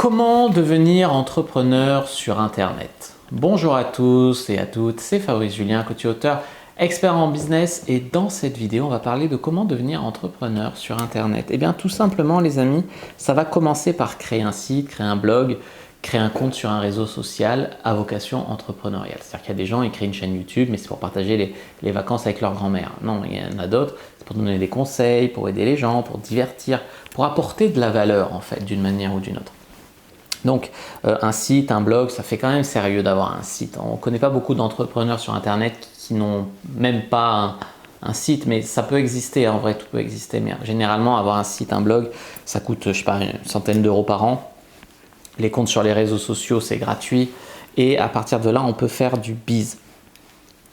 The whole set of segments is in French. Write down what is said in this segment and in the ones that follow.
Comment devenir entrepreneur sur Internet? Bonjour à tous et à toutes, c'est Fabrice Julien, coach et auteur, expert en business, et dans cette vidéo, on va parler de comment devenir entrepreneur sur Internet. Eh bien, tout simplement, les amis, ça va commencer par créer un site, créer un blog, créer un compte sur un réseau social à vocation entrepreneuriale. C'est-à-dire qu'il y a des gens, ils créent une chaîne YouTube, mais c'est pour partager les vacances avec leur grand-mère. Non, il y en a d'autres, c'est pour donner des conseils, pour aider les gens, pour divertir, pour apporter de la valeur en fait, d'une manière ou d'une autre. Donc un site, un blog, ça fait quand même sérieux d'avoir un site. On ne connaît pas beaucoup d'entrepreneurs sur Internet qui n'ont même pas un site, mais ça peut exister, en vrai tout peut exister, mais généralement avoir un site, un blog, ça coûte, je sais pas, une centaine d'euros par an. Les comptes sur les réseaux sociaux, c'est gratuit et à partir de là, on peut faire du biz.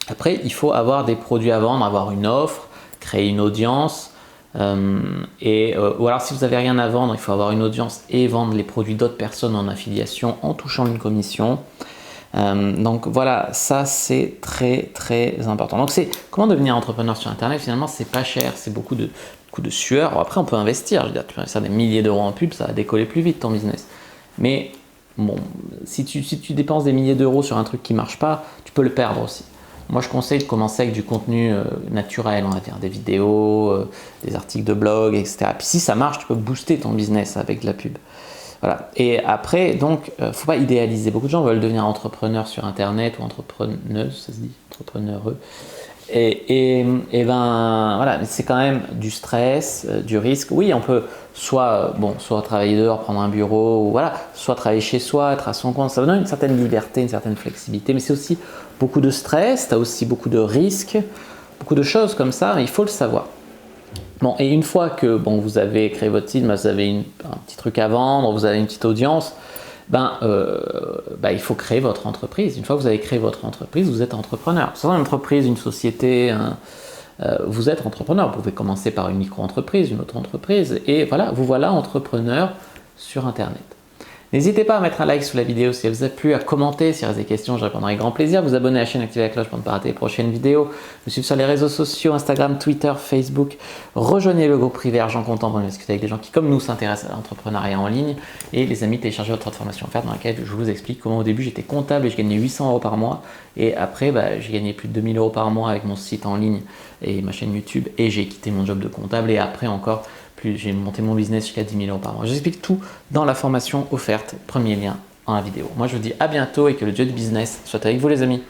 Après, il faut avoir des produits à vendre, avoir une offre, créer une audience. Ou alors si vous n'avez rien à vendre, il faut avoir une audience et vendre les produits d'autres personnes en affiliation en touchant une commission. Donc voilà, ça c'est très important. Donc c'est comment devenir entrepreneur sur Internet. Finalement, c'est pas cher, c'est beaucoup de sueur. Alors après, on peut investir. Je veux dire, tu peux investir des milliers d'euros en pub, ça va décoller plus vite ton business. Mais bon, si tu dépenses des milliers d'euros sur un truc qui marche pas, tu peux le perdre aussi. Moi, je conseille de commencer avec du contenu naturel, on va dire, des vidéos, des articles de blog, etc. Puis si ça marche, tu peux booster ton business avec de la pub. Voilà. Et après, donc, faut pas idéaliser. Beaucoup de gens veulent devenir entrepreneurs sur Internet ou entrepreneuse, ça se dit, entrepreneureux. Et ben voilà, c'est quand même du stress, du risque. Oui, on peut soit travailler dehors, prendre un bureau, ou voilà, soit travailler chez soi, être à son compte. Ça donne une certaine liberté, une certaine flexibilité, mais c'est aussi beaucoup de stress, tu as aussi beaucoup de risques, beaucoup de choses comme ça, mais il faut le savoir. Bon, et une fois que vous avez créé votre site, vous avez un petit truc à vendre, vous avez une petite audience, il faut créer votre entreprise. Une fois que vous avez créé votre entreprise, vous êtes entrepreneur. C'est une entreprise, une société, vous êtes entrepreneur. Vous pouvez commencer par une micro-entreprise, une autre entreprise, et voilà, vous voilà entrepreneur sur Internet. N'hésitez pas à mettre un like sous la vidéo si elle vous a plu, à commenter si vous avez des questions, je répondrai avec grand plaisir. Vous abonner à la chaîne, activer la cloche pour ne pas rater les prochaines vidéos. Me suivre sur les réseaux sociaux, Instagram, Twitter, Facebook. Rejoignez le groupe privé Argent Comptant pour discuter avec des gens qui, comme nous, s'intéressent à l'entrepreneuriat en ligne. Et les amis, téléchargez votre formation offerte dans laquelle je vous explique comment au début j'étais comptable et je gagnais 800 euros par mois. Et après, j'ai gagné plus de 2000 euros par mois avec mon site en ligne et ma chaîne YouTube. Et j'ai quitté mon job de comptable et après encore, j'ai monté mon business jusqu'à 10 000 euros par mois. J'explique tout dans la formation offerte, premier lien dans la vidéo. Moi, je vous dis à bientôt et que le dieu du business soit avec vous les amis.